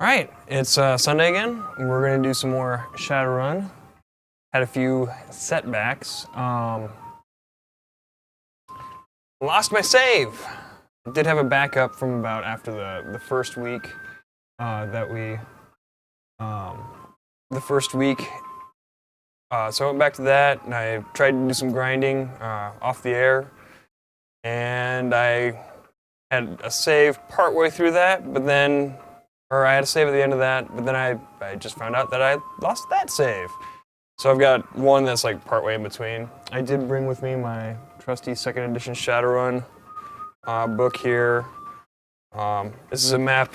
Alright, it's Sunday again. We're going to do some more Shadowrun. Had a few setbacks. Lost my save! Did have a backup from about after the first week so I went back to that and I tried to do some grinding off the air, and I had a save partway through that, I had a save at the end of that, but then I just found out that I lost that save. So I've got one that's like partway in between. I did bring with me my trusty 2nd edition Shadowrun book here. This is a map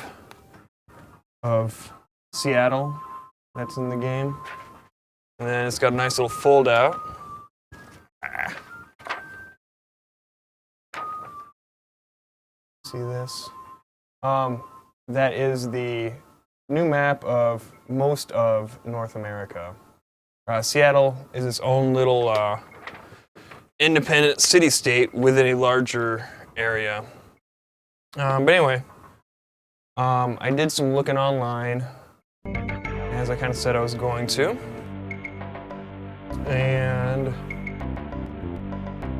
of Seattle that's in the game. And then it's got a nice little fold out. See this? That is the new map of most of North America. Seattle is its own little independent city-state within a larger area. But anyway, I did some looking online, as I kind of said I was going to. And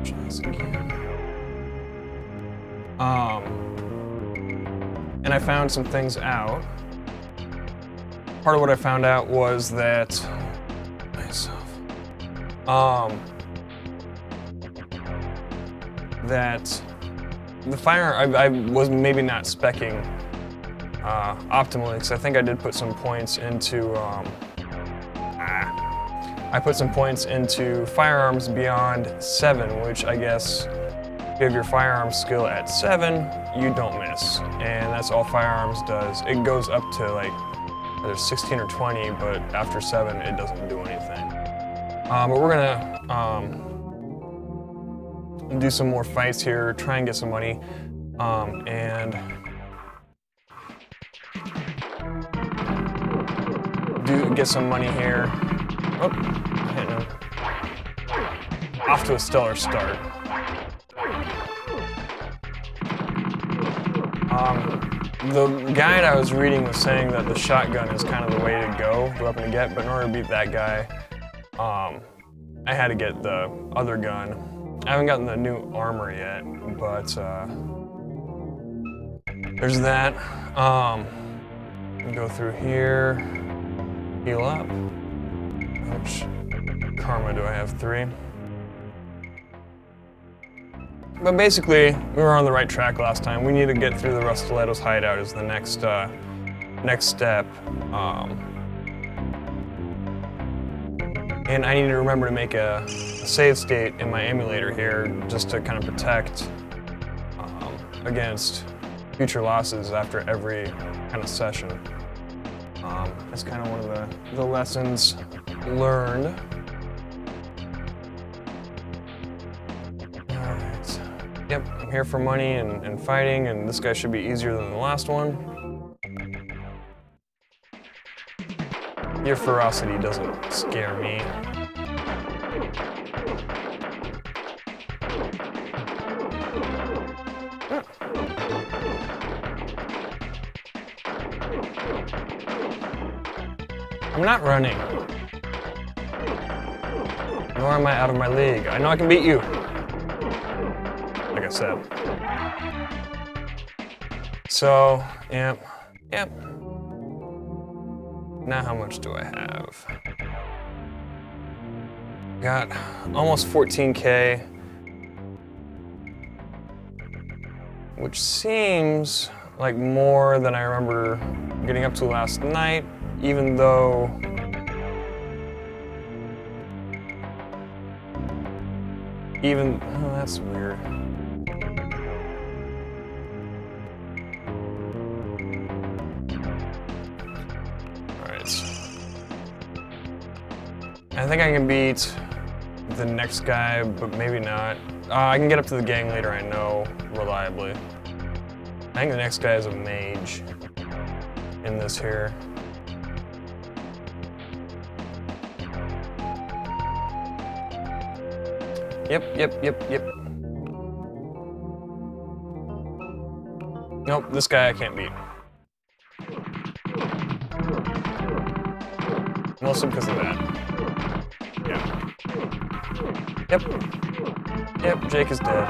try this again. And I found some things out. Part of what I found out was that that the firearm, I was maybe not speccing optimally, because I think I did put some points into firearms beyond 7, which I guess if you have your firearms skill at 7, you don't miss. And that's all firearms does. It goes up to like either 16 or 20, but after 7, it doesn't do anything. But we're gonna do some more fights here, try and get some money, and get some money here. Oh, hit him. Off to a stellar start. The guide I was reading was saying that the shotgun is kind of the way to go, the weapon to get, but in order to beat that guy, I had to get the other gun. I haven't gotten the new armor yet, but there's that. Go through here, heal up. How much karma do I have? 3. But basically, we were on the right track last time. We need to get through the Rustiletto's hideout is the next step. And I need to remember to make a save state in my emulator here just to kind of protect against future losses after every kind of session. That's kind of one of the lessons learned. Alright. Yep, I'm here for money and fighting, and this guy should be easier than the last one. Your ferocity doesn't scare me. I'm not running. Nor am I out of my league. I know I can beat you. Like I said. So, yep. Now how much do I have? Got almost 14K, which seems like more than I remember getting up to last night, even though oh, that's weird. I think I can beat the next guy, but maybe not. I can get up to the gang leader, I know, reliably. I think the next guy is a mage in this here. Yep. Nope, this guy I can't beat. Mostly because of that. Yeah. Yep, Jake is dead.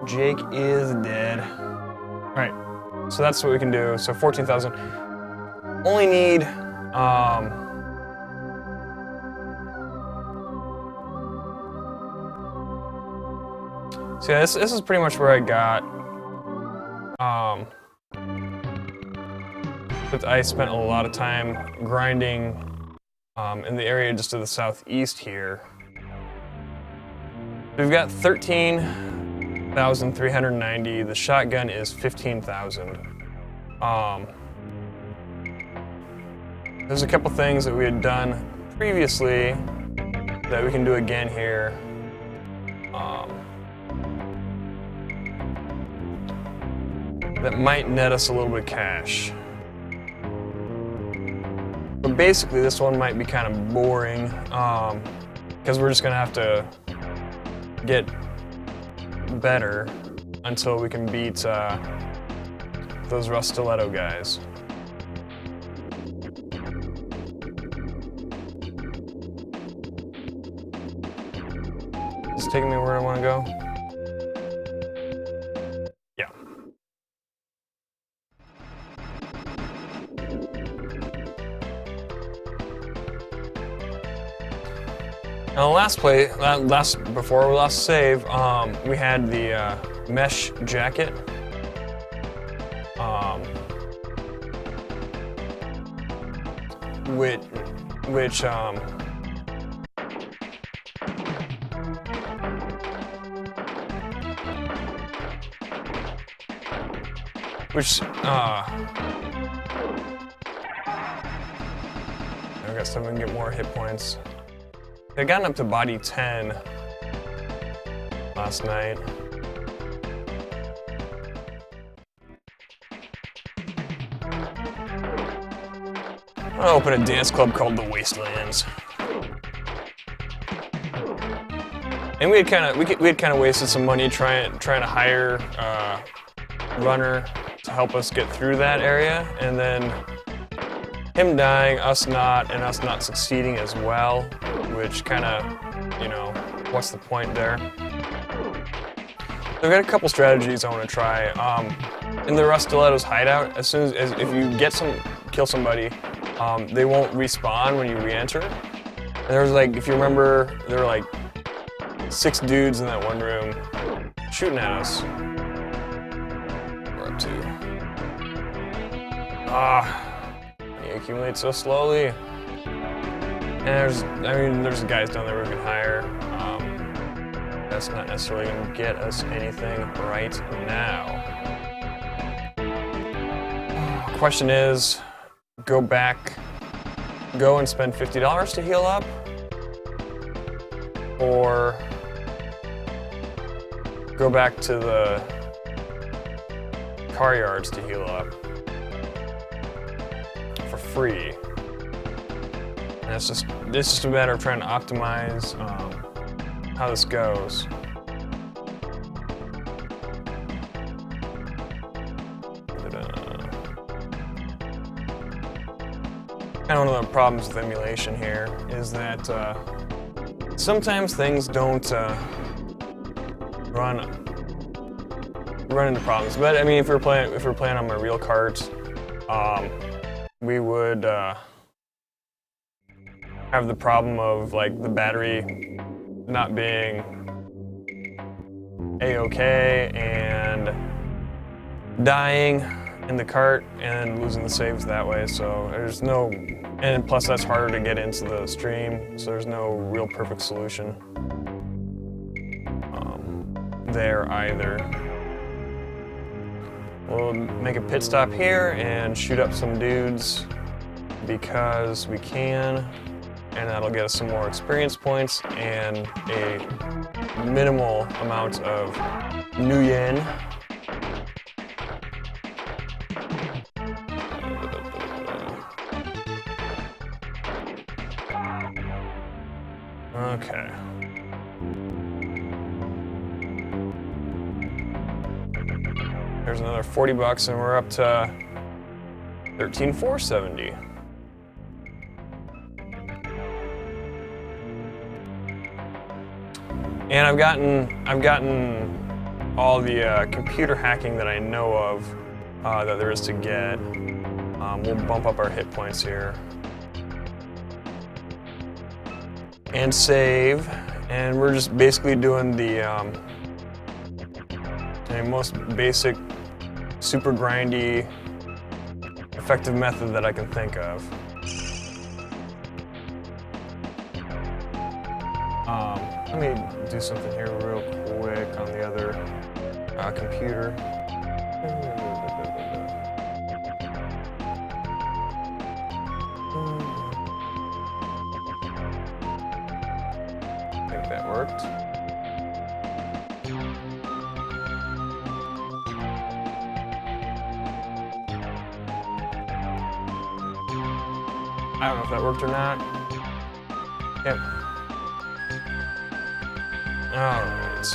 Jake is dead. Alright, so that's what we can do. So 14,000. Only need, so yeah, this is pretty much where I got, I spent a lot of time grinding in the area just to the southeast here. We've got 13,390. The shotgun is 15,000. There's a couple things that we had done previously that we can do again here. That might net us a little bit of cash. But basically this one might be kind of boring because we're just gonna have to get better until we can beat those Rust Stiletto guys. Is it taking me where I want to go? Yeah. Now, before we last save, we had the mesh jacket. Which I guess I'm gonna get more hit points. I got up to body 10 last night. I'll open a dance club called the Wastelands. And we had kind of wasted some money trying to hire a runner to help us get through that area, and then him dying, us not succeeding as well, which kind of, you know, what's the point there? So I've got a couple strategies I want to try. In the Rust Stiletto's hideout, as soon as if you kill somebody, they won't respawn when you re-enter. And there was like, if you remember, there were like 6 dudes in that one room shooting at us. We're up to. You accumulate so slowly. And there's guys down there we can hire. That's not necessarily going to get us anything right now. Question is, go and spend $50 to heal up, or go back to the car yards to heal up for free. And it's just a matter of trying to optimize how this goes. Kind of one of the problems with emulation here is that sometimes things don't run into problems. But I mean, if we're playing on my real cart, we would have the problem of like the battery not being A-okay and dying in the cart and losing the saves that way. So there's no, and plus that's harder to get into the stream, so there's no real perfect solution there either. We'll make a pit stop here and shoot up some dudes because we can, and that'll get us some more experience points and a minimal amount of new yen. Okay. There's another $40 and we're up to 13,470. And I've gotten all the computer hacking that I know of that there is to get. We'll bump up our hit points here. And save. And we're just basically doing the most basic, super grindy, effective method that I can think of. Let me do something here real quick on the other computer. I think that worked. I don't know if that worked or not. Yep. Alright.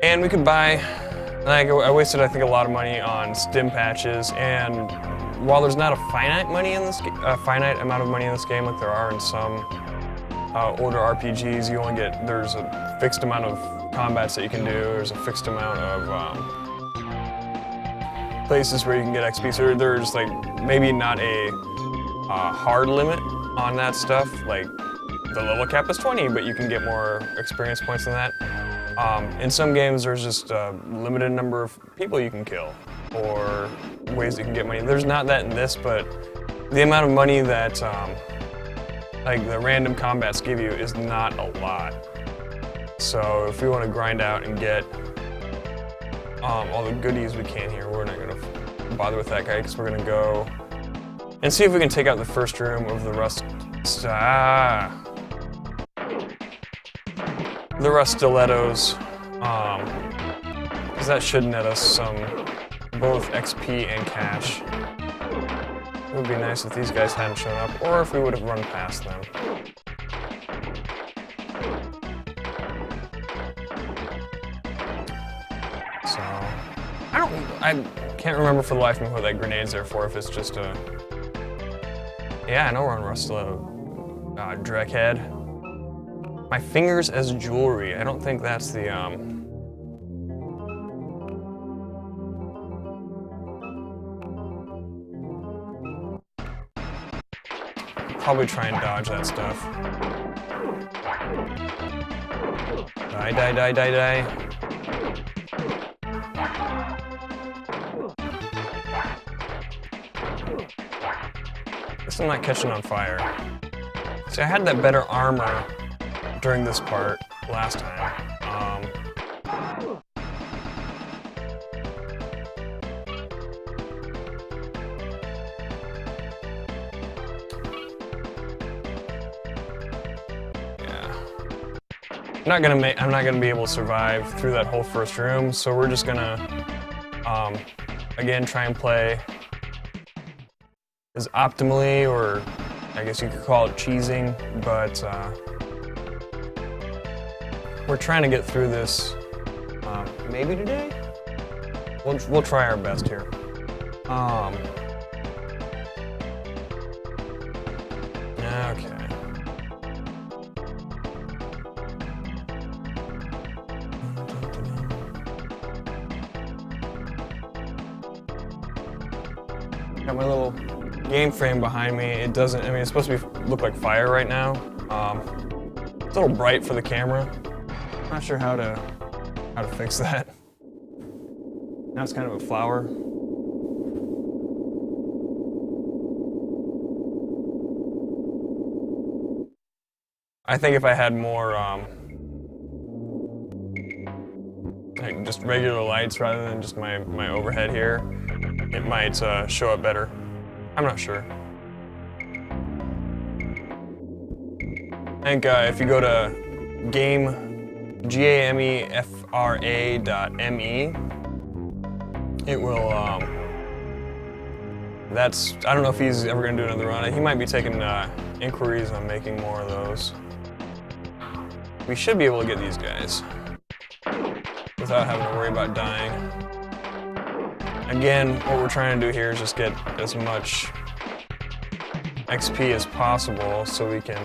And we could buy, like, I wasted I think a lot of money on stim patches, and while there's not a finite amount of money in this game like there are in some older RPGs, you only get, there's a fixed amount of combats that you can do, there's a fixed amount of places where you can get XP, so there's like maybe not a hard limit on that stuff, like the level cap is 20, but you can get more experience points than that. In some games there's just a limited number of people you can kill, or ways you can get money. There's not that in this, but the amount of money that like the random combats give you is not a lot. So if we want to grind out and get all the goodies we can here, we're not going to bother with that guy because we're going to go and see if we can take out the first room of the rust stilettos, because that should net us some both XP and cash. It would be nice if these guys hadn't shown up, or if we would have run past them. So, I can't remember for the life of me what that grenade's there for, if it's just a... Yeah, I know we're on Rust Stiletto. Dreckhead. My fingers as jewelry. I don't think that's the, probably try and dodge that stuff. Die, die, die, die, die. Guess I'm not catching on fire. See, I had that better armor during this part last time. I'm not gonna be able to survive through that whole first room, so we're just gonna again try and play as optimally, or I guess you could call it cheesing, but we're trying to get through this maybe today. We'll try our best here. Okay. Got my little game frame behind me. It doesn't, I mean, it's supposed to look like fire right now. It's a little bright for the camera. Not sure how to fix that. Now it's kind of a flower. I think if I had more like just regular lights rather than just my overhead here, it might show up better. I'm not sure. I think if you go to gamefra.me, it will, I don't know if he's ever gonna do another run. He might be taking inquiries on making more of those. We should be able to get these guys without having to worry about dying. Again, what we're trying to do here is just get as much XP as possible so we can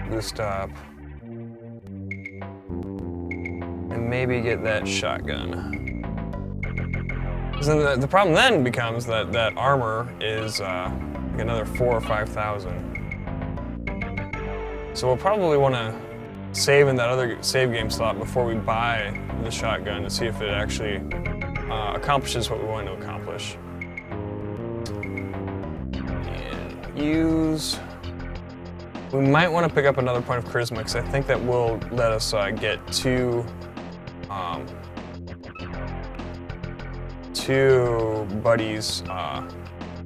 boost up and maybe get that shotgun. So the problem then becomes that that armor is like another 4,000 or 5,000. So we'll probably want to save in that other save game slot before we buy the shotgun to see if it actually accomplishes what we want to accomplish. And use... We might want to pick up another point of charisma because I think that will let us get two buddies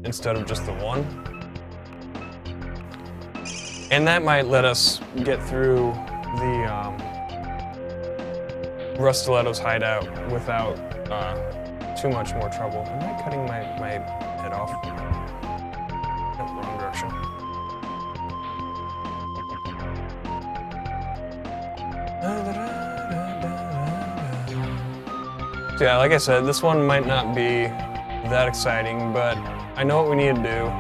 instead of just the one. And that might let us get through the Rustiletto's hideout without too much more trouble. Am I cutting my head off? Nope, wrong direction. So yeah, like I said, this one might not be that exciting, but I know what we need to do.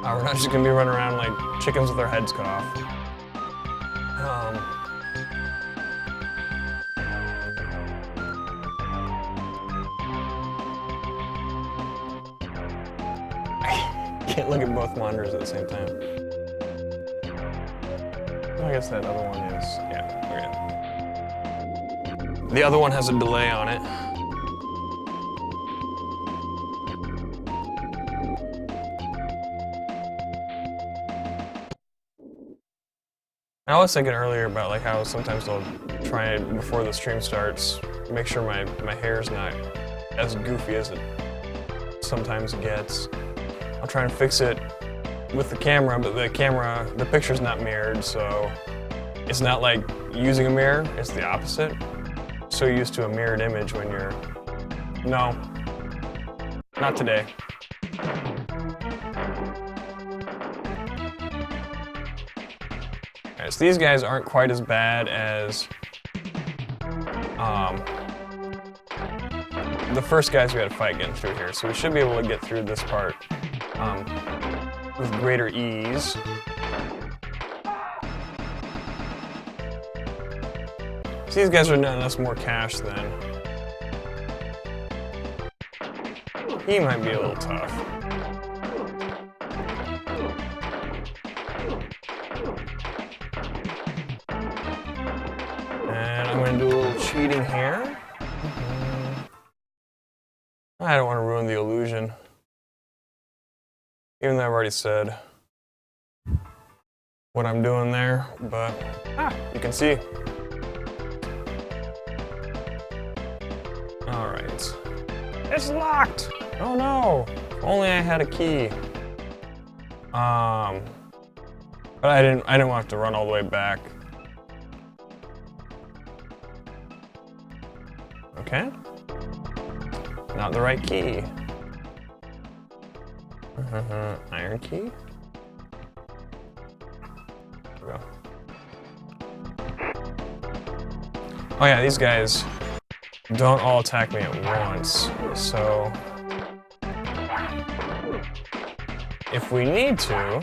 We're not just gonna be running around like chickens with our heads cut off. I can't look at both monitors at the same time. I guess that other one is, yeah, okay. The other one has a delay on it. I was thinking earlier about like how sometimes I'll try before the stream starts, make sure my hair's not as goofy as it sometimes gets. I'll try and fix it with the camera, but the picture's not mirrored, so it's not like using a mirror, it's the opposite. So used to a mirrored image when you're, no, not today. So these guys aren't quite as bad as the first guys we had to fight getting through here. So we should be able to get through this part with greater ease. So these guys are netting us more cash then. He might be a little tough. I'm going to do a little cheating here. I don't want to ruin the illusion. Even though I've already said what I'm doing there, but you can see. Alright. It's locked! Oh no! If only I had a key. But I didn't want to run all the way back. Okay. Not the right key. Iron key? There we go. Oh yeah, these guys don't all attack me at once, so if we need to...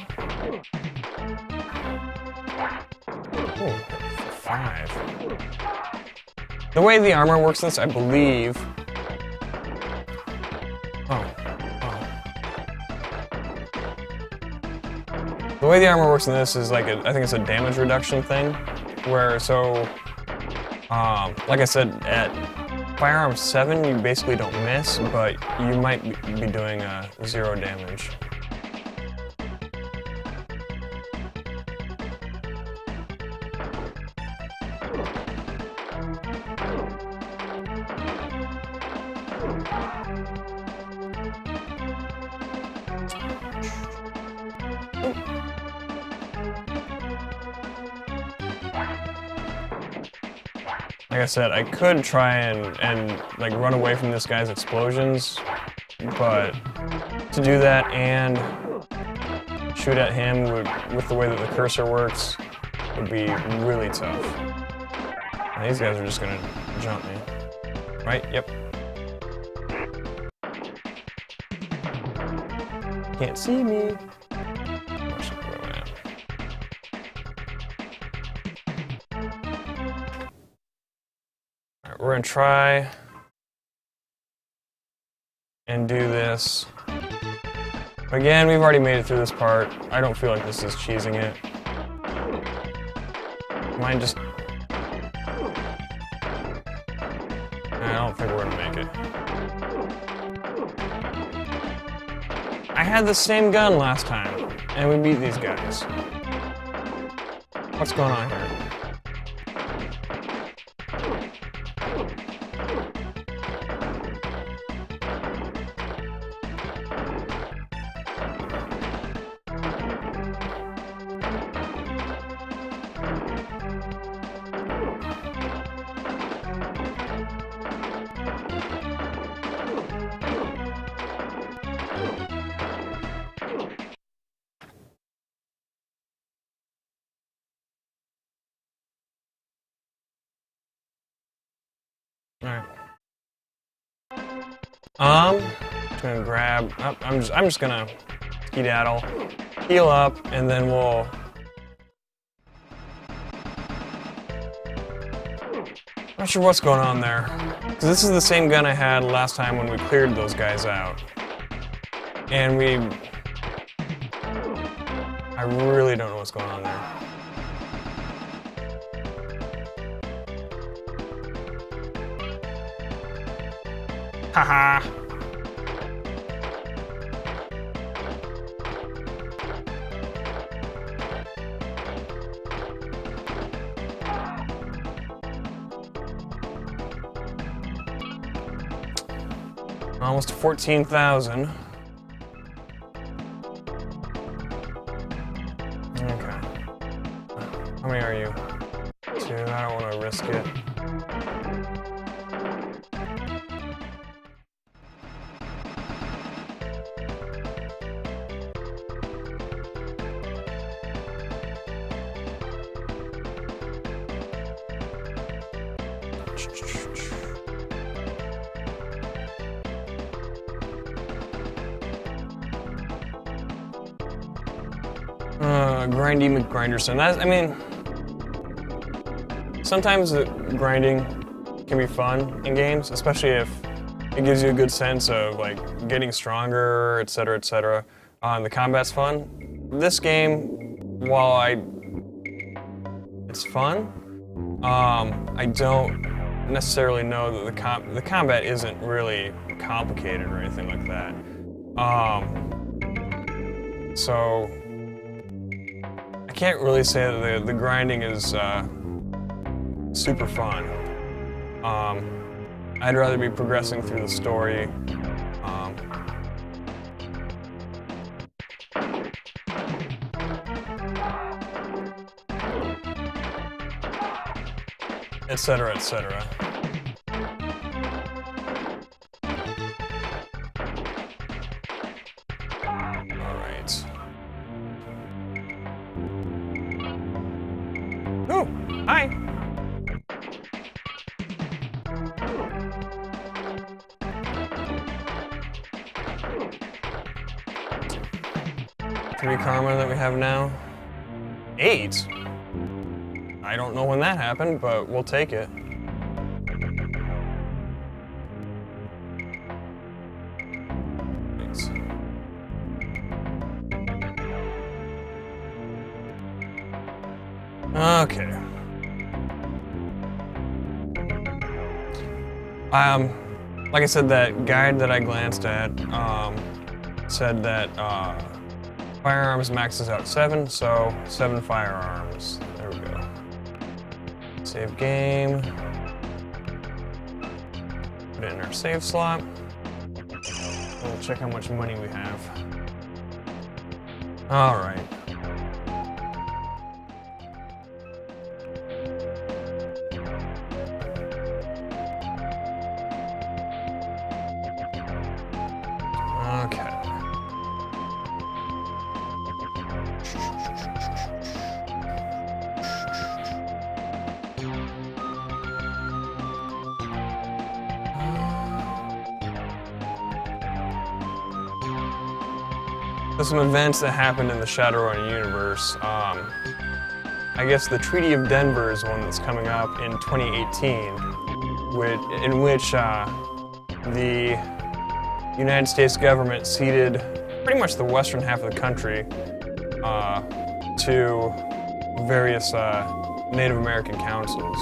Ooh, 5. The way the armor works in this, I believe... The way the armor works in this is like, I think it's a damage reduction thing, where like I said, at Firearm 7 you basically don't miss, but you might be doing 0 damage. Like I said, I could try and like run away from this guy's explosions, but to do that and shoot at him with the way that the cursor works would be really tough. And these guys are just gonna jump me. Right? Yep. Can't see me. Alright, we're gonna try and do this. Again, we've already made it through this part. I don't feel like this is cheesing it. Mine just... I don't think we're gonna make it. I had the same gun last time, and we beat these guys. What's going on here? Alright. Just gonna grab. Oh, I'm just gonna skedaddle, heal up, and then we'll. Not sure what's going on there. Cause this is the same gun I had last time when we cleared those guys out, and I really don't know what's going on there. Haha! Almost 14,000. Okay. How many are you? 2. I don't want to risk it. Grindy McGrinderson. I mean, sometimes the grinding can be fun in games, especially if it gives you a good sense of like getting stronger, etc., etc. The combat's fun. This game, while it's fun, I don't necessarily know that the combat isn't really complicated or anything like that. So I can't really say that the grinding is super fun. I'd rather be progressing through the story. Etc., etc. All right. Oh, hi. Three karma that we have now. 8. I don't know when that happened, but we'll take it. Thanks. Okay. Like I said, that guide that I glanced at said that firearms maxes out 7, so 7 firearms. There we go. Save game. Put it in our save slot. We'll check how much money we have. All right. Okay. with some events that happened in the Shadowrun universe. I guess the Treaty of Denver is one that's coming up in 2018, in which the United States government ceded pretty much the western half of the country to various Native American councils.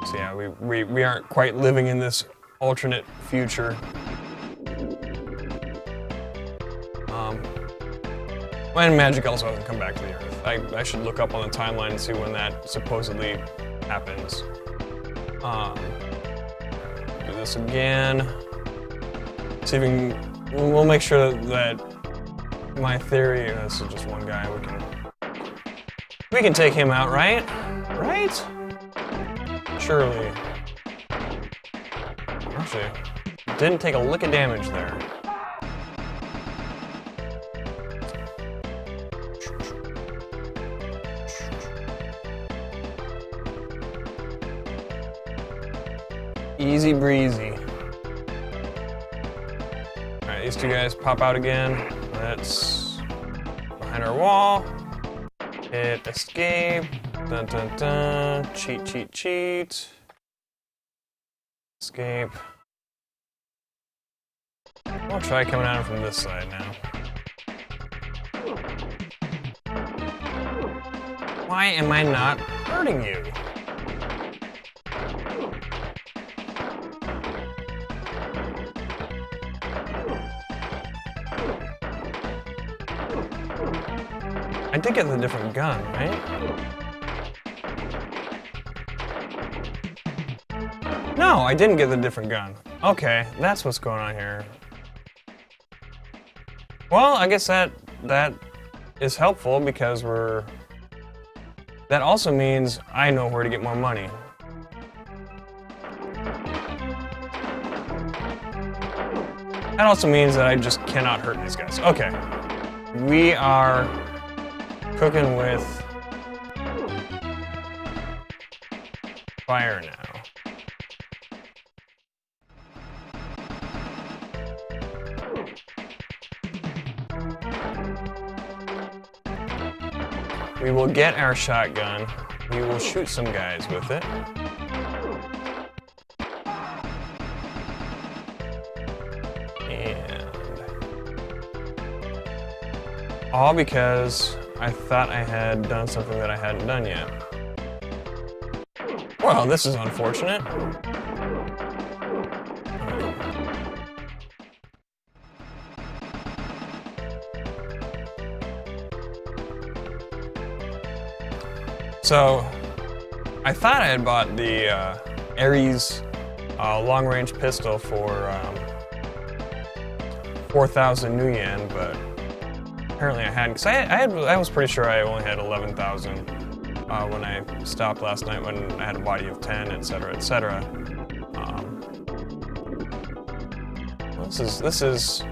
So yeah, we aren't quite living in this alternate future. When magic also hasn't come back to the Earth. I should look up on the timeline and see when that supposedly happens. Do this again. See if we'll make sure that my theory, this is just one guy, we can take him out, right? Right? Surely. Actually, didn't take a lick of damage there. Easy breezy. Alright, these two guys pop out again. Let's behind our wall. Hit escape. Dun dun dun. Cheat, cheat, cheat. Escape. I'll try coming at him from this side now. Why am I not hurting you? I did get the different gun, right? No, I didn't get the different gun. Okay, that's what's going on here. Well, I guess that is helpful because that also means I know where to get more money. That also means that I just cannot hurt these guys. Okay. We are cooking with fire now. We will get our shotgun. We will shoot some guys with it. And all because I thought I had done something that I hadn't done yet. Well, this is unfortunate. So, I thought I had bought the Ares long-range pistol for 4,000 new yen, but apparently I hadn't. Because I was pretty sure I only had 11,000 when I stopped last night when I had a body of 10, etc., etc. This is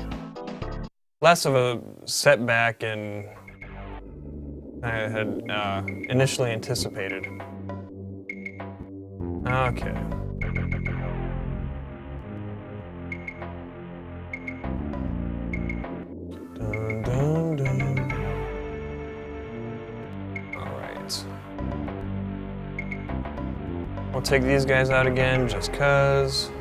less of a setback and I had initially anticipated. Okay. Dun, dun, dun. All right. We'll take these guys out again just 'cause.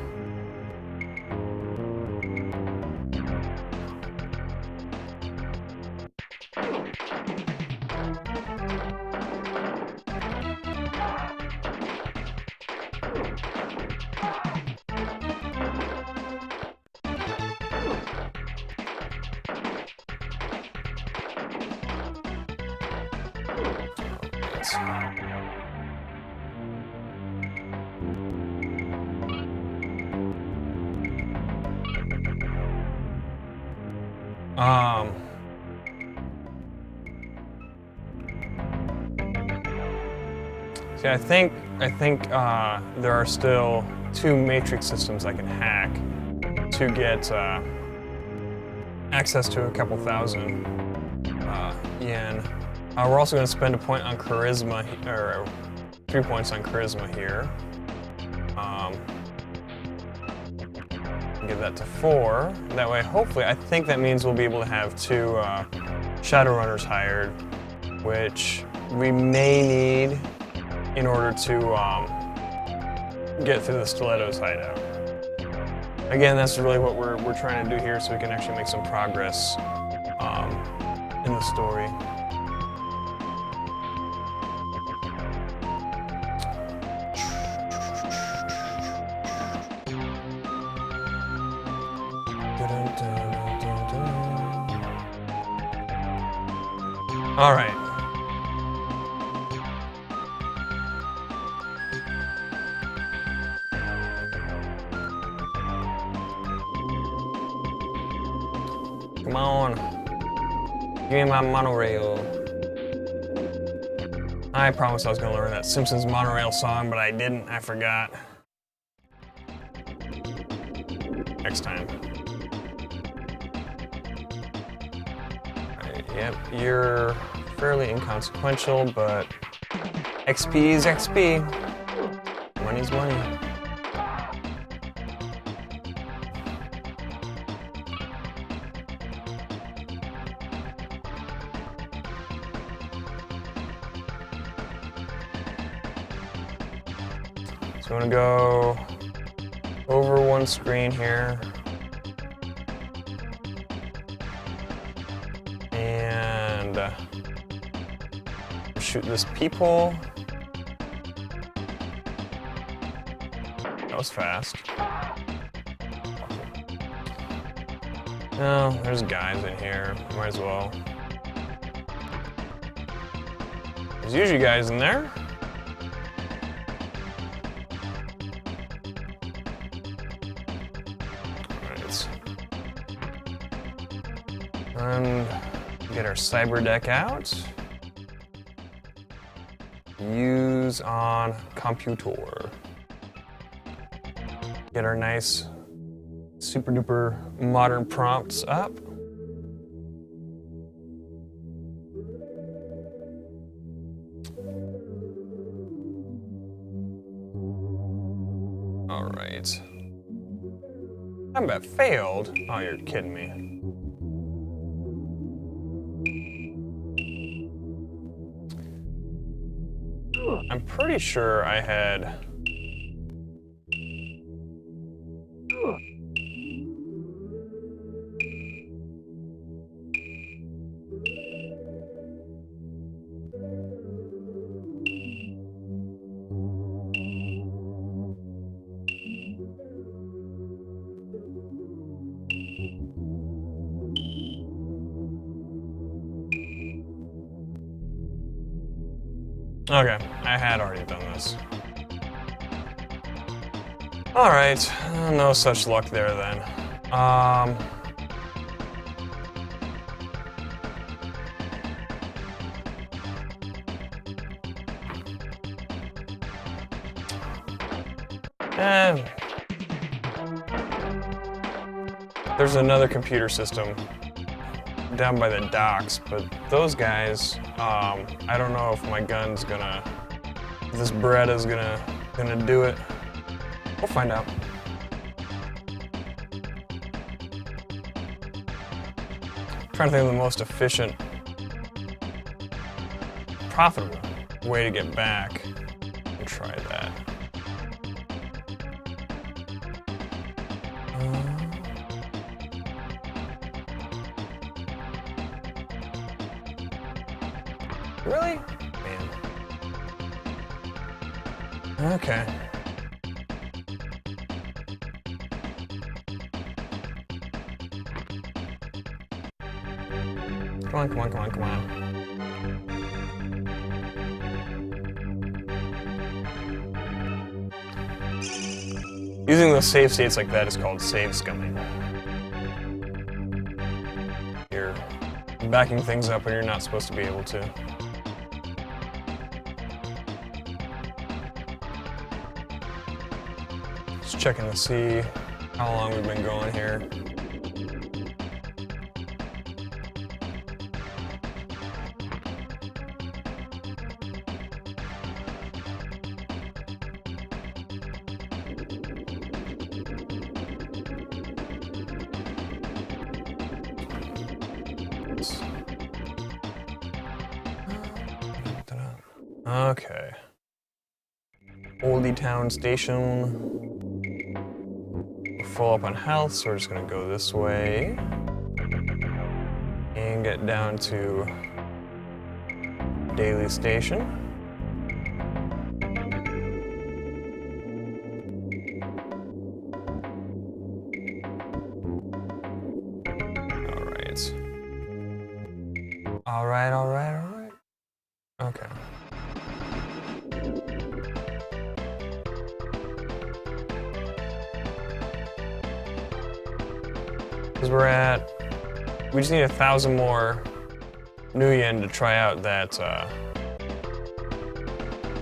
See, I think there are still 2 matrix systems I can hack to get access to a couple thousand yen. We're also going to spend a point on charisma, or 3 points on charisma here. Give that to 4. That way, hopefully, I think that means we'll be able to have 2 Shadowrunners hired, which we may need in order to get through the Stiletto's hideout. Again, that's really what we're trying to do here, so we can actually make some progress in the story. All right. Come on. Give me my monorail. I promised I was going to learn that Simpsons monorail song, but I didn't. I forgot. Next time. Right, yep, you're fairly inconsequential, but XP is XP. Money's money. So I'm gonna go over one screen here. And shoot this peephole. That was fast. Oh, there's guys in here. Might as well. There's usually guys in there. And get our cyber deck out. Use on computer. Get our nice super duper modern prompts up. All right. Combat failed? Oh, you're kidding me. I'm pretty sure I had... Okay, I had already done this. All right, no such luck there then. There's another computer system down by the docks, but those guys, I don't know if my gun's gonna, if this Beretta's gonna do it. We'll find out. I'm trying to think of the most efficient, profitable way to get back. We'll try that. Really? Man. Okay. Come on, come on, come on, come on. Using those save states like that is called save-scumming. You're backing things up when you're not supposed to be able to. Just checking to see how long we've been going here. Okay. Oldie Town Station. We're full up on health, so we're just gonna go this way. And get down to Daily Station. Alright. Alright. Okay. Because we just need 1,000 more new yen to try out that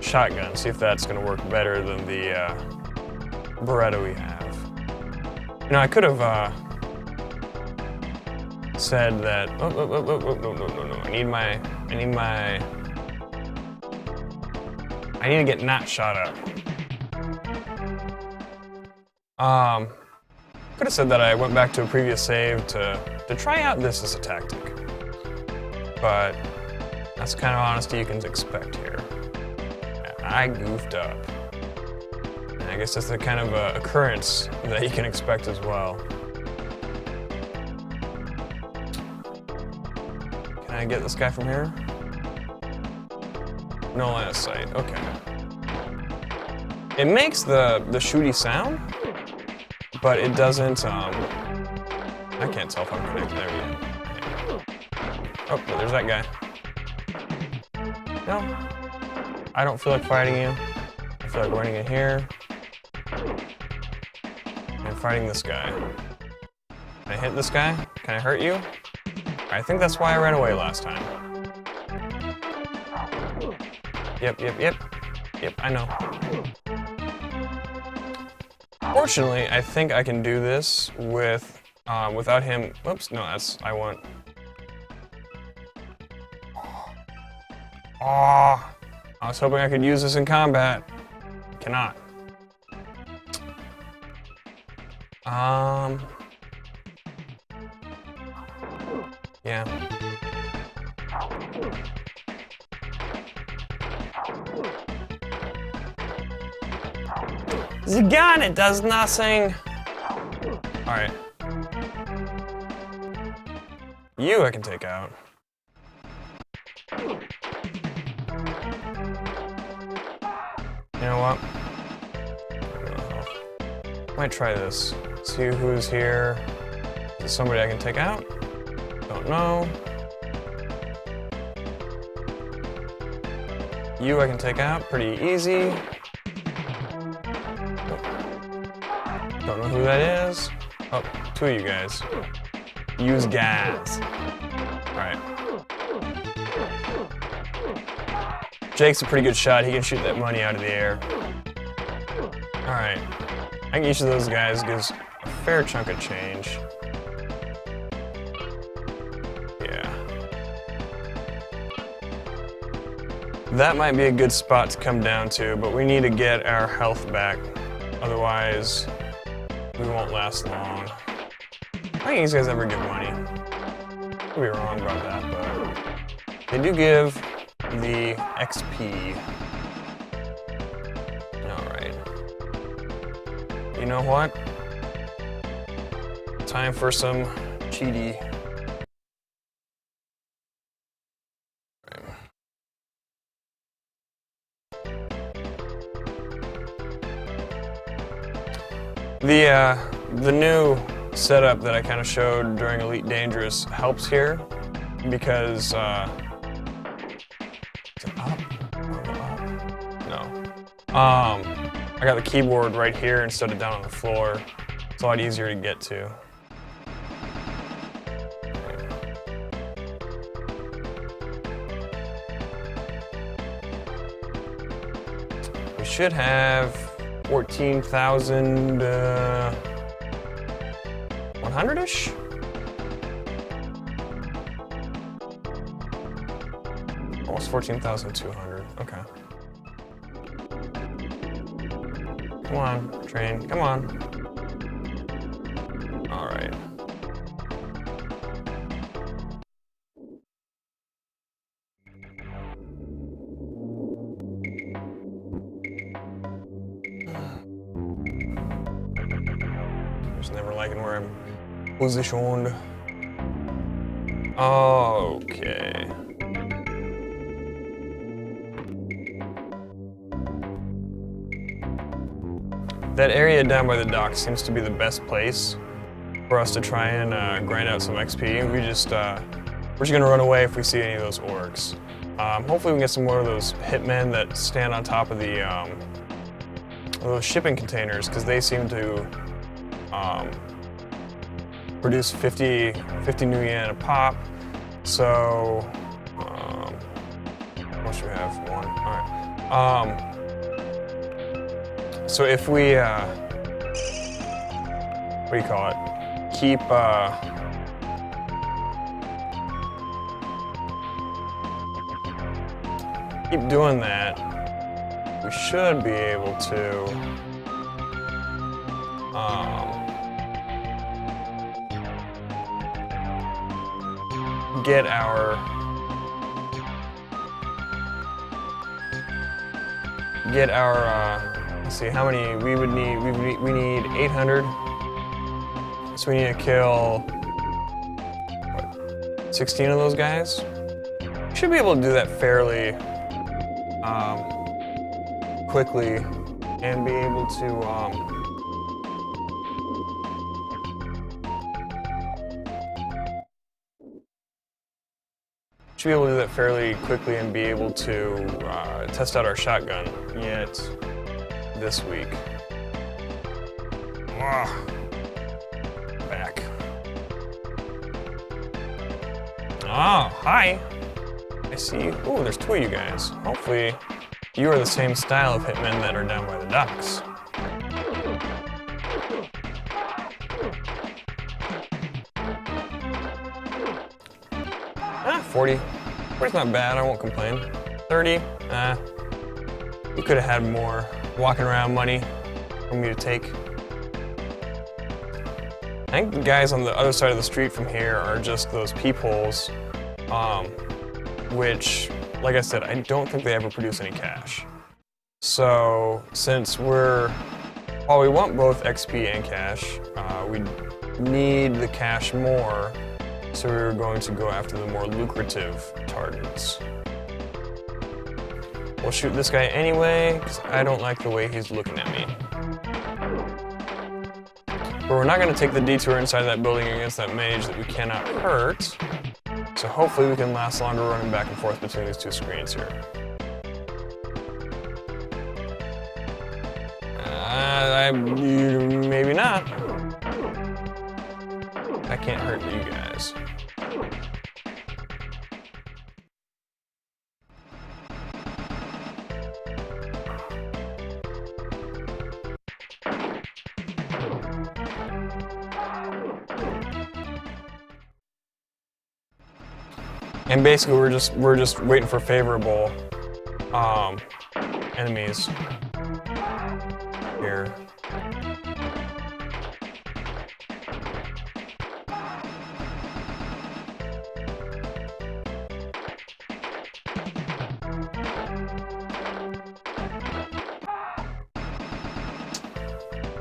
shotgun, see if that's going to work better than the Beretta we have. You know, I could have said that, no, I need to get not shot up. Could have said that I went back to a previous save to try out this as a tactic. But that's the kind of honesty you can expect here. I goofed up. And I guess that's the kind of occurrence that you can expect as well. Can I get this guy from here? No line of sight, okay. It makes the shooty sound, but it doesn't, I can't tell if I'm connected there yet. Oh, there's that guy. No, I don't feel like fighting you. I feel like running in here. And fighting this guy. Can I hit this guy? Can I hurt you? I think that's why I ran away last time. Yep, I know. Fortunately, I think I can do this with, without him, whoops, no, I want. Oh, I was hoping I could use this in combat. Cannot. Yeah. The gun, it does nothing. All right. You I can take out. You know what? Might try this. See who's here. Is there somebody I can take out? Don't know. You I can take out pretty easy. Don't know who that is. Oh, two of you guys. Use gas. Alright. Jake's a pretty good shot. He can shoot that money out of the air. Alright. I think each of those guys gives a fair chunk of change. Yeah. That might be a good spot to come down to, but we need to get our health back. Otherwise, we won't last long. I think these guys ever give money. Could be wrong about that, but they do give the XP. Alright. You know what? Time for some cheaty. The new setup that I kind of showed during Elite Dangerous helps here because, is it up? No. I got the keyboard right here instead of down on the floor. It's a lot easier to get to. We should have 14,000, 100-ish? Almost 14,200, okay. Come on, train, come on. All right. Just never liking where I'm positioned. Okay. That area down by the dock seems to be the best place for us to try and grind out some XP. We're just gonna run away if we see any of those orcs. Hopefully we can get some more of those hitmen that stand on top of the those shipping containers, because they seem to produce 50 new yen a pop. So, what should we have? One. All right. So if we, what do you call it? Keep doing that, we should be able to get our let's see how many we would need. We need 800. So we need to kill what, 16 of those guys. We should be able to do that fairly quickly and be able to test out our shotgun yet this week. Back. Oh, hi. I see you. Ooh, there's two of you guys. Hopefully you are the same style of hitmen that are down by the docks. 40. 40's not bad, I won't complain. 30, we could have had more walking around money for me to take. I think the guys on the other side of the street from here are just those peepholes, which, like I said, I don't think they ever produce any cash. So, since while we want both XP and cash, we need the cash more, so we're going to go after the more lucrative targets. We'll shoot this guy anyway, because I don't like the way he's looking at me. But we're not going to take the detour inside that building against that mage that we cannot hurt. So hopefully we can last longer running back and forth between these two screens here. Maybe not. I can't hurt you guys. And basically, we're just waiting for favorable enemies here.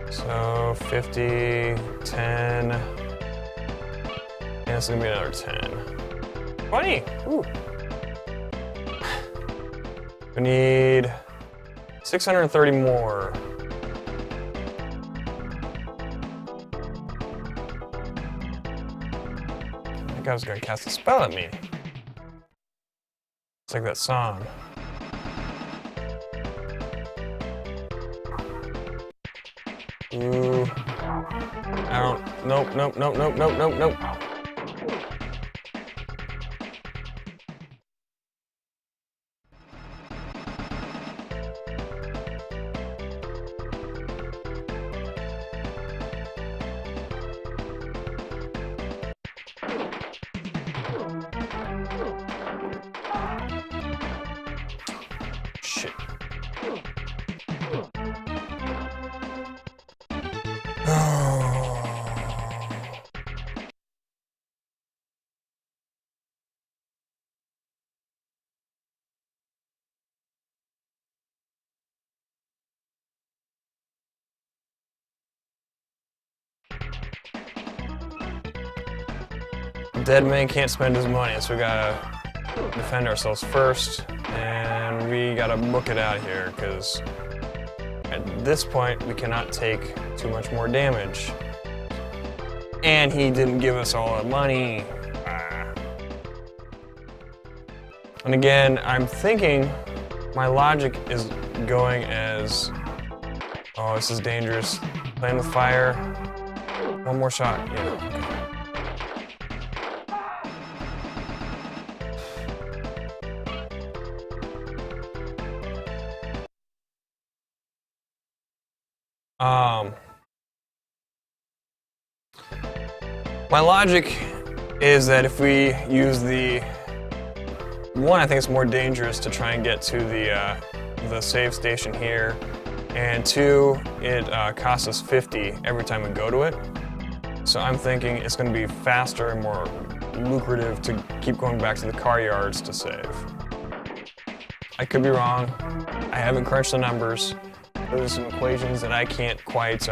So 50, 10, and it's gonna be another 10. 20! Ooh. We need 630 more. That guy was gonna cast a spell at me. It's like that song. Ooh. I don't. Nope. Shit. dead man can't spend his money, so we gotta defend ourselves first, and we gotta book it out here, because at this point we cannot take too much more damage. And he didn't give us all our money. And again, I'm thinking my logic is going as, oh, this is dangerous. Playing with fire. One more shot. Yeah. My logic is that if we use the one, I think it's more dangerous to try and get to the save station here, and two, it costs us 50 every time we go to it. So I'm thinking it's going to be faster and more lucrative to keep going back to the car yards to save. I could be wrong. I haven't crunched the numbers. Those are some equations that I can't quite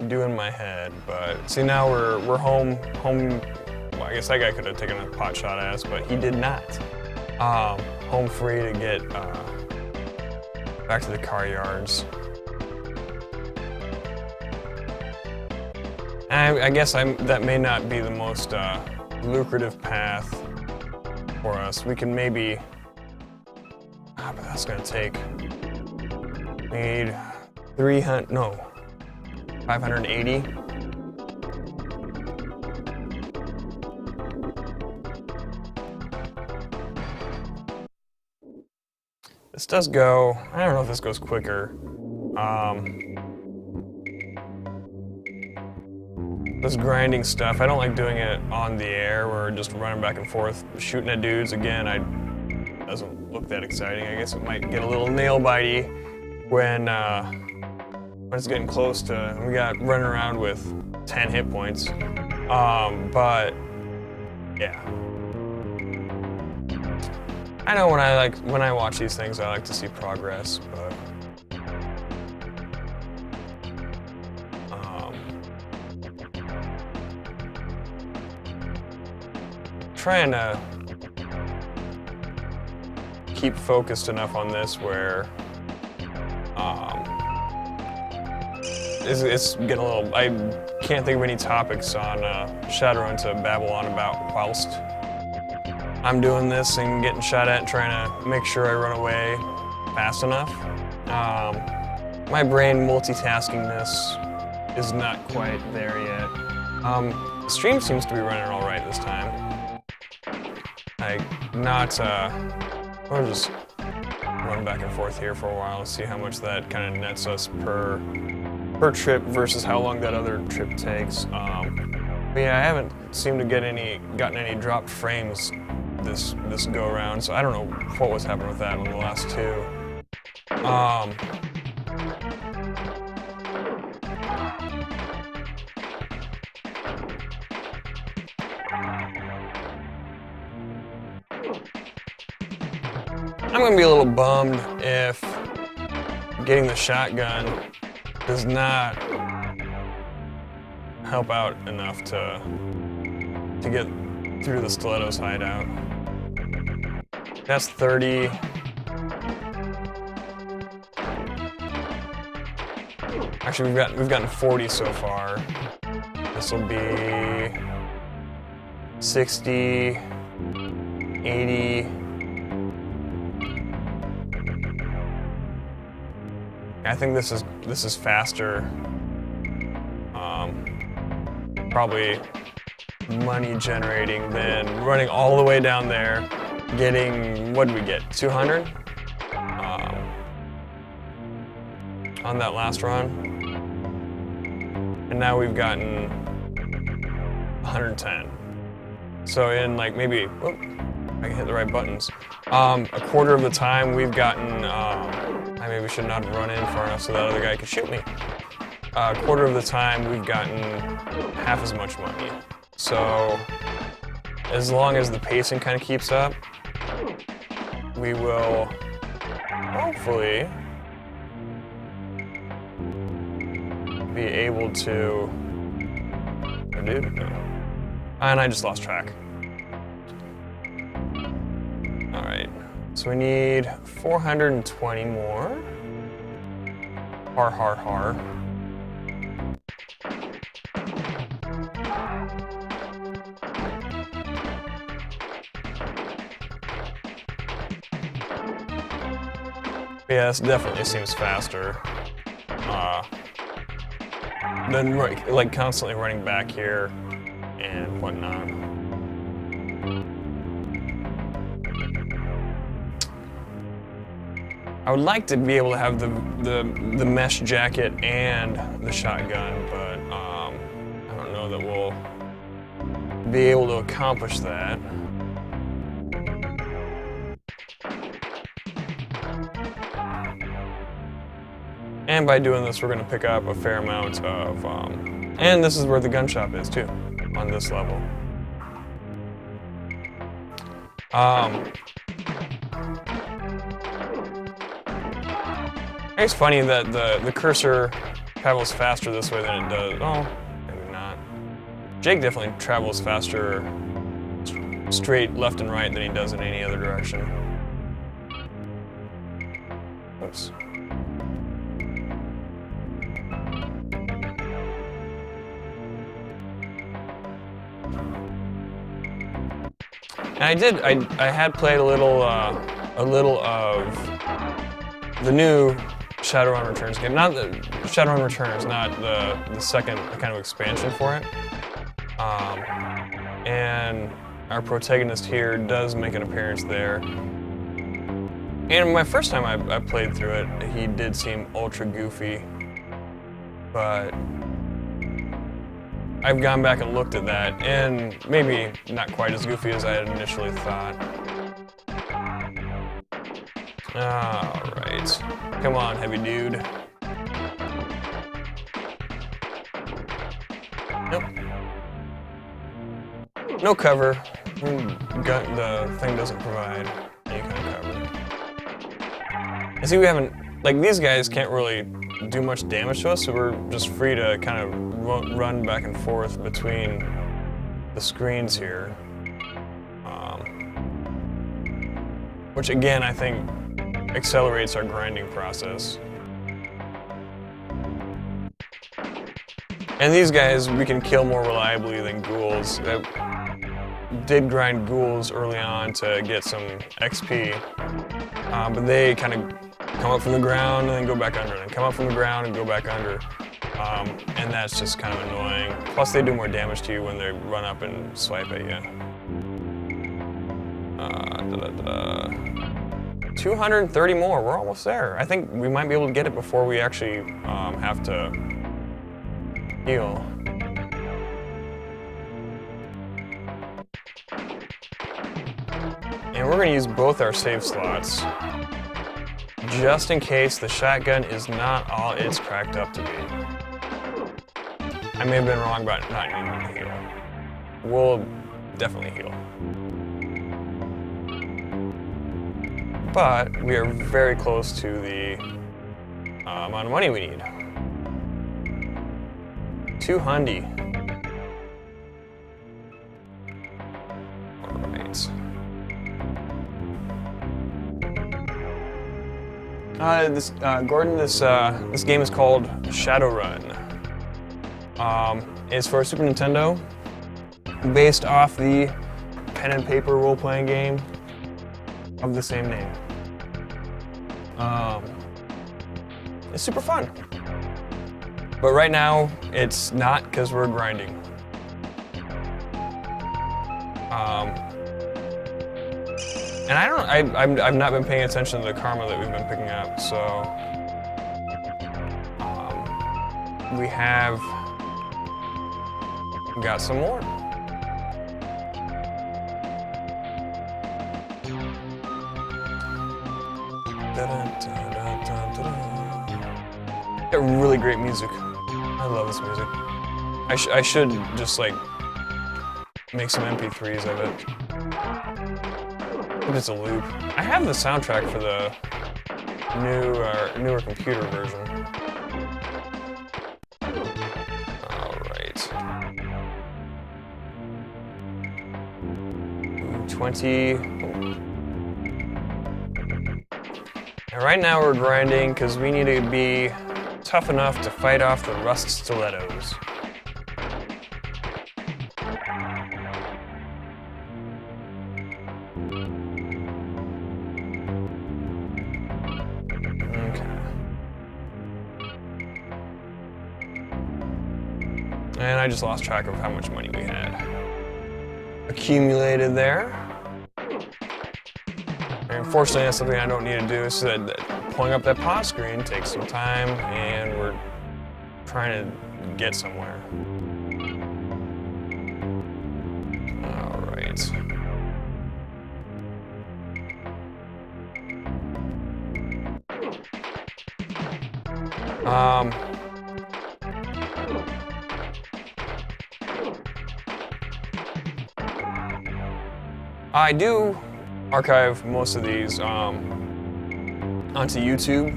do in my head. But see, now we're home. Well, I guess that guy could have taken a pot shot at us, but he did not. Home free to get back to the car yards. And I guess that may not be the most lucrative path for us. We can maybe, but that's gonna take, we need 580. This does go, I don't know if this goes quicker. This grinding stuff, I don't like doing it on the air or just running back and forth, shooting at dudes. Again, it doesn't look that exciting. I guess it might get a little nail bitey when it's getting close to, we got running around with 10 hit points. But yeah. I know when I watch these things, I like to see progress, but trying to keep focused enough on this where it's getting a little, I can't think of any topics on Shadowrun to babble on about whilst I'm doing this and getting shot at and trying to make sure I run away fast enough. My brain multitaskingness is not quite there yet. The stream seems to be running all right this time. I'll just run back and forth here for a while and see how much that kind of nets us per trip versus how long that other trip takes. But yeah, I haven't seemed to gotten any dropped frames this go around, so I don't know what was happening with that on the last two. I'm gonna be a little bummed if getting the shotgun does not help out enough to get through the Stiletto's hideout. That's 30. Actually, we've gotten 40 so far. This will be 60, 80. I think this is faster. Probably money generating than running all the way down there, getting, what did we get, 200? On that last run. And now we've gotten 110. So in like maybe, whoop, I can hit the right buttons. A quarter of the time we've gotten, I maybe should not run in far enough so that other guy could shoot me. A quarter of the time we've gotten half as much money. So as long as the pacing kind of keeps up, we will hopefully be able to, And I just lost track. All right, so we need 420 more. Har, har, har. Yeah, this definitely seems faster than like constantly running back here and whatnot. I would like to be able to have the mesh jacket and the shotgun, but I don't know that we'll be able to accomplish that. And by doing this, we're going to pick up a fair amount of, and this is where the gun shop is too, on this level. It's funny that the cursor travels faster this way than it does. Oh, maybe not. Jake definitely travels faster straight left and right than he does in any other direction. Oops. And I had played a little of the new Shadowrun Returns game. Not the Shadowrun Returns, not the second kind of expansion for it. And our protagonist here does make an appearance there. And my first time I played through it, he did seem ultra goofy, but I've gone back and looked at that, and maybe not quite as goofy as I had initially thought. Alright. Come on, heavy dude. Nope. No cover. The thing doesn't provide any kind of cover. And see, we haven't... Like, these guys can't really do much damage to us, so we're just free to kind of run back and forth between the screens here. Which, again, I think accelerates our grinding process. And these guys we can kill more reliably than ghouls. I did grind ghouls early on to get some XP, but they kind of come up from the ground and then go back under, and come up from the ground and go back under. And that's just kind of annoying. Plus they do more damage to you when they run up and swipe at you. 230 more, we're almost there. I think we might be able to get it before we actually have to heal. And we're gonna use both our save slots, just in case the shotgun is not all it's cracked up to be. I may have been wrong about not needing to heal. We'll definitely heal. But we are very close to the amount of money we need. 200. All right. Gordon, this game is called Shadowrun. It's for Super Nintendo, based off the pen and paper role-playing game of the same name. It's super fun. But right now, it's not because we're grinding. And I've not been paying attention to the karma that we've been picking up, so we have got some more. Got really great music. I love this music. I should just like make some MP3s of it. If it's a loop. I have the soundtrack for the newer computer version. All right. 20. And right now we're grinding because we need to be tough enough to fight off the rust stilettos. And I just lost track of how much money we had accumulated there. And unfortunately, that's something I don't need to do, so that pulling up that pause screen takes some time, and we're trying to get somewhere. All right. I do archive most of these onto YouTube.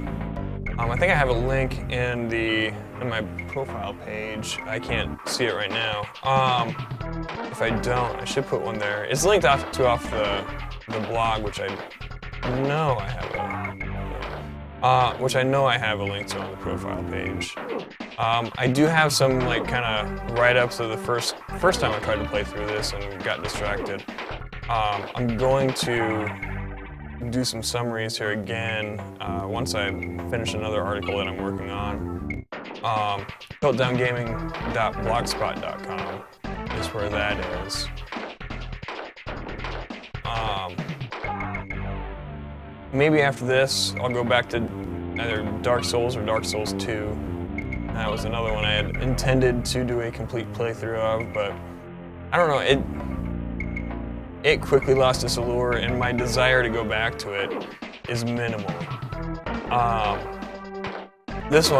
I think I have a link in my profile page. I can't see it right now. If I don't, I should put one there. It's linked off the blog, which I know I have a link to on the profile page. I do have some like kind of write-ups of the first time I tried to play through this and got distracted. I'm going to do some summaries here again once I finish another article that I'm working on. Meltdowngaming.blogspot.com is where that is. Maybe after this, I'll go back to either Dark Souls or Dark Souls 2. That was another one I had intended to do a complete playthrough of, but I don't know, it quickly lost its allure, and my desire to go back to it is minimal. This is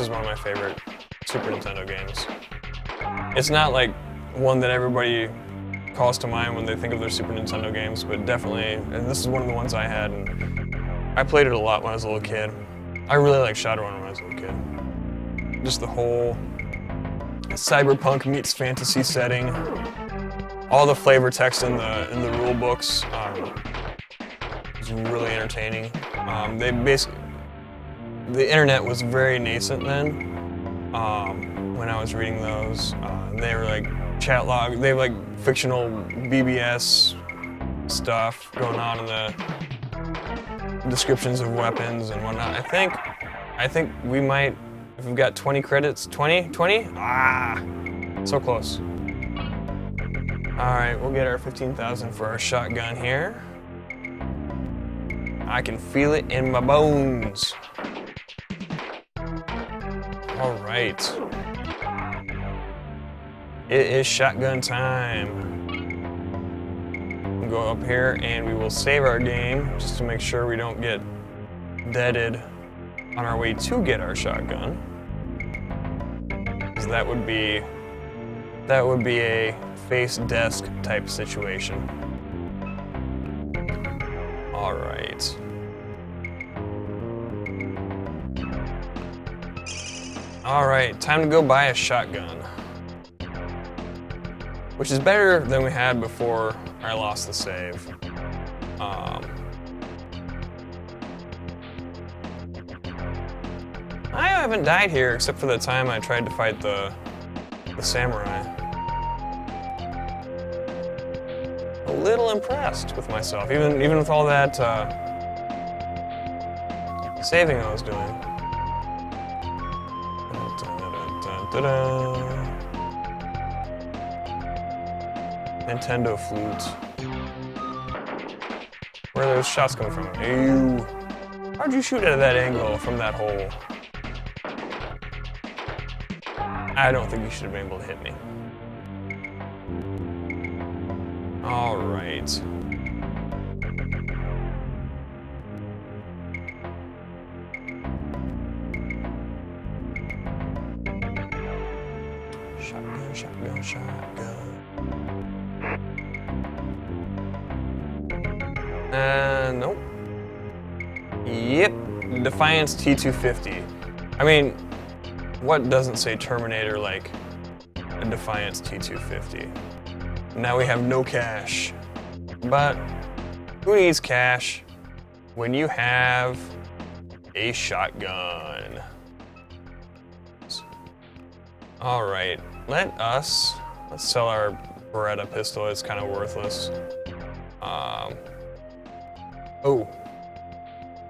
one of my favorite Super Nintendo games. It's not like one that everybody calls to mind when they think of their Super Nintendo games, but definitely, and this is one of the ones I had, and I played it a lot when I was a little kid. I really liked Shadowrun when I was a little kid. Just the whole cyberpunk meets fantasy setting. All the flavor text in the rule books was really entertaining. The internet was very nascent then when I was reading those. They were like chat log. They have like fictional BBS stuff going on in the descriptions of weapons and whatnot. I think we might, if we've got 20 credits, 20? Ah, so close. All right, we'll get our 15,000 for our shotgun here. I can feel it in my bones. All right. It is shotgun time. We'll go up here and we will save our game just to make sure we don't get deaded on our way to get our shotgun. Because that would be a face desk type situation. All right. All right, time to go buy a shotgun, which is better than we had before I lost the save. I haven't died here except for the time I tried to fight the samurai. A little impressed with myself, even with all that saving I was doing. Nintendo flute. Where are those shots coming from? Ew. How'd you shoot out of that angle from that hole? I don't think you should have been able to hit me. All right. Shotgun, shotgun, shotgun. Nope. Yep, Defiance T250. I mean, what doesn't say Terminator like a Defiance T250? Now we have no cash. But who needs cash when you have a shotgun? All right, let's sell our Beretta pistol. It's kind of worthless. Oh,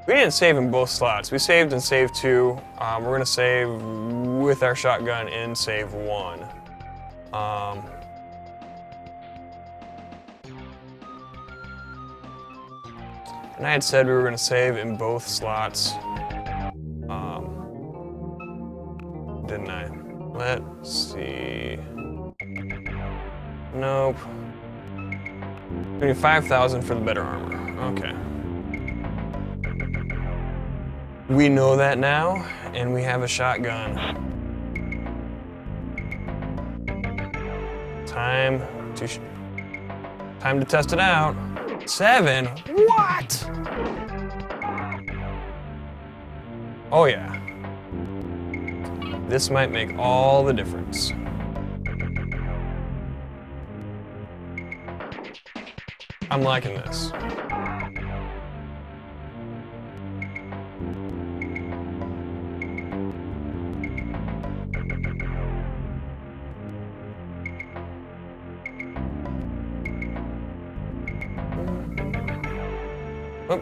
we didn't save in both slots. We saved in save 2. We're gonna save with our shotgun in save 1. And I had said we were gonna save in both slots. Didn't I? Let's see. Nope. We need 5,000 for the better armor. Okay. We know that now, and we have a shotgun. Time to test it out. 7? What? Oh yeah. This might make all the difference. I'm liking this. Oh.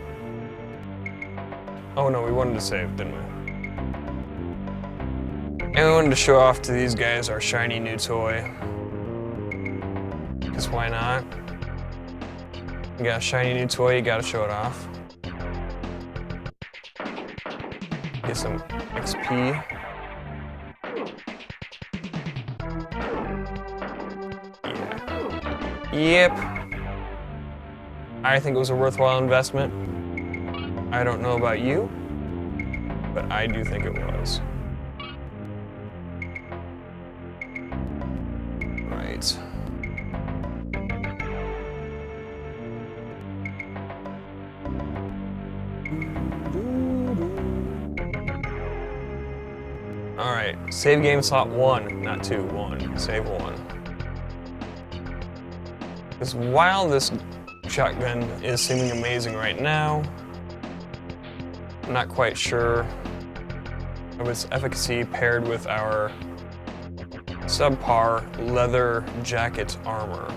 Oh no, we wanted to save, didn't we? And we wanted to show off to these guys our shiny new toy. Because why not? You got a shiny new toy, you gotta show it off. Get some XP. Yeah. Yep. I think it was a worthwhile investment. I don't know about you, but I do think it was. Right. All right, save game slot 1, not 2, 1, save 1. Because while this shotgun is seeming amazing right now, I'm not quite sure of its efficacy paired with our subpar leather jacket armor.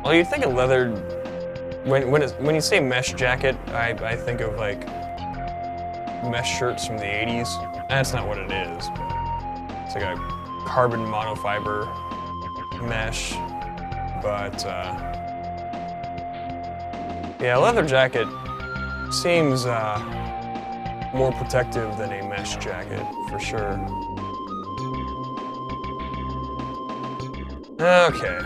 Well, you'd think a leather, when you say mesh jacket, I think of like mesh shirts from the 80s. That's not what it is. It's like a carbon monofiber mesh, but yeah, a leather jacket seems more protective than a mesh jacket, for sure. Okay.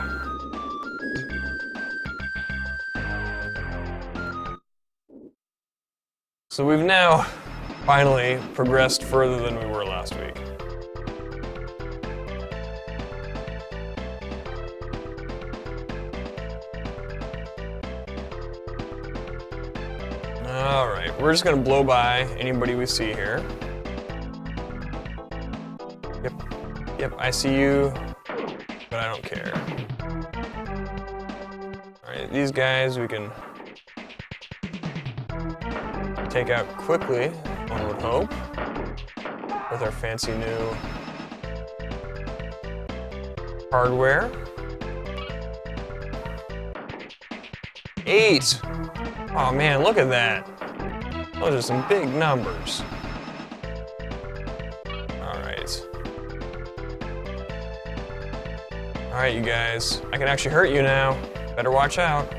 So we've now finally progressed further than we were last week. All right, we're just gonna blow by anybody we see here. Yep, I see you, but I don't care. All right, these guys we can take out quickly, one would hope, with our fancy new hardware. 8! Oh man, look at that. Those are some big numbers. All right, you guys. I can actually hurt you now. Better watch out.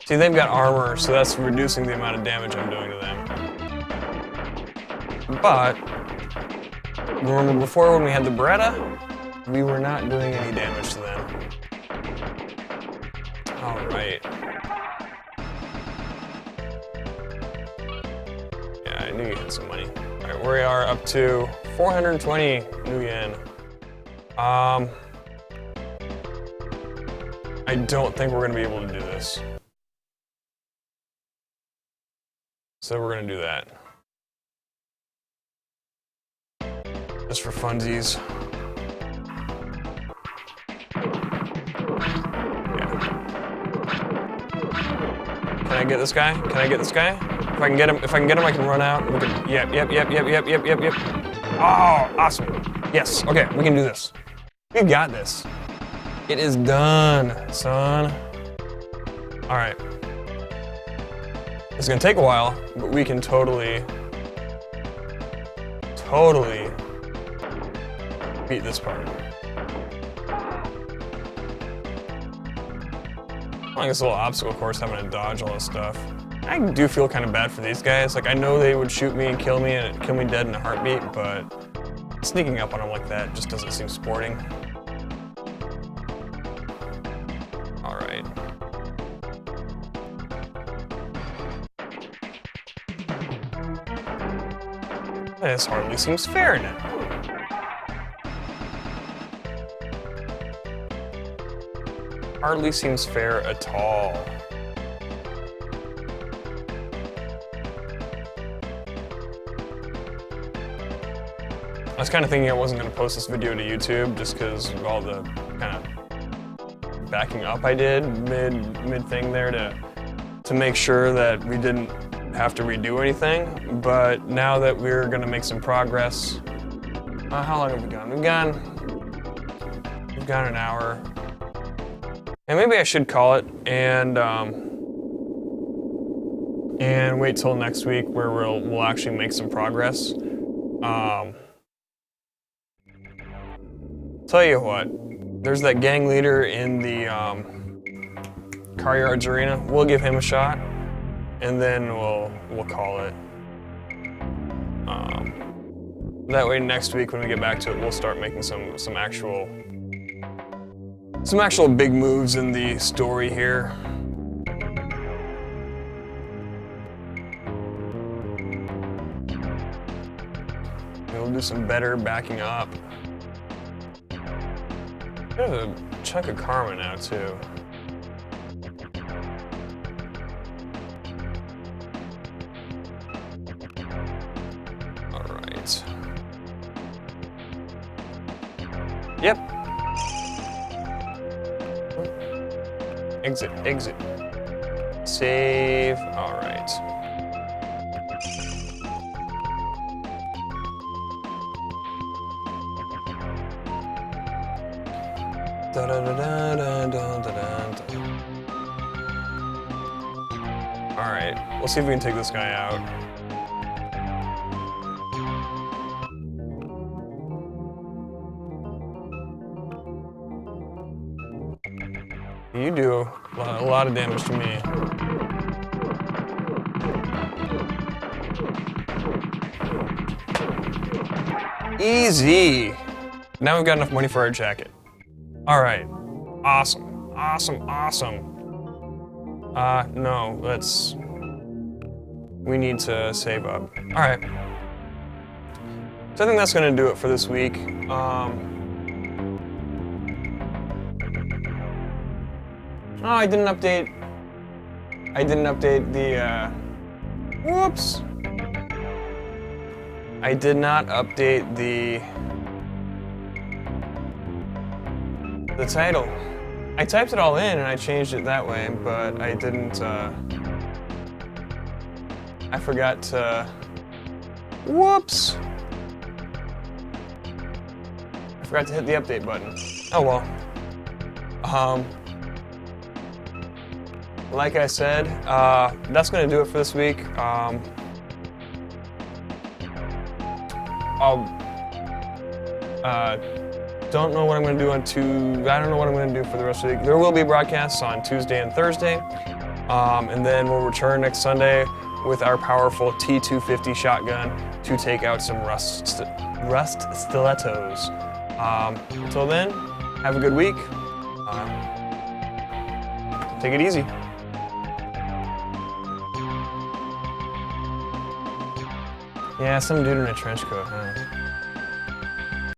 See, they've got armor, so that's reducing the amount of damage I'm doing to them. But, remember before when we had the Beretta, we were not doing any damage to them. All right. Yeah, I knew you had some money. All right, we are up to 420 new yen. I don't think we're gonna be able to do this. So we're gonna do that. Just for funsies. Can I get this guy? Can I get this guy? If I can get him, I can run out. We can, yep. Oh, awesome. Yes, okay, we can do this. We got this. It is done, son. All right. It's gonna take a while, but we can totally beat this part. I like this little obstacle course having to dodge all this stuff. I do feel kind of bad for these guys. Like, I know they would shoot me and kill me dead in a heartbeat, but sneaking up on them like that just doesn't seem sporting. All right. This hardly seems fair now. Hardly seems fair at all. I was kind of thinking I wasn't going to post this video to YouTube just because of all the kind of backing up I did mid thing there to make sure that we didn't have to redo anything. But now that we're going to make some progress, how long have we gone? We've gone an hour. And maybe I should call it and wait till next week where we'll actually make some progress. Tell you what, there's that gang leader in the car yards arena. We'll give him a shot, and then we'll call it. That way, next week when we get back to it, we'll start making some actual big moves in the story here. We'll do some better backing up. There's a chunk of karma now, too. All right. Yep. Exit. Save. All right. All right, we'll see if we can take this guy out. You do a lot of damage to me. Easy. Now we've got enough money for our jacket. All right, awesome. No, we need to save up. All right. So I think that's gonna do it for this week. Oh, I didn't update the, whoops. I did not update the title. I typed it all in and I changed it that way, but I didn't, I forgot to, whoops. I forgot to hit the update button. Oh well. Like I said, that's gonna do it for this week. Don't know what I'm going to do I don't know what I'm going to do for the rest of the week. There will be broadcasts on Tuesday and Thursday, and then we'll return next Sunday with our powerful T250 shotgun to take out some rust stilettos. Until then, have a good week. Take it easy. Yeah, some dude in a trench coat, huh?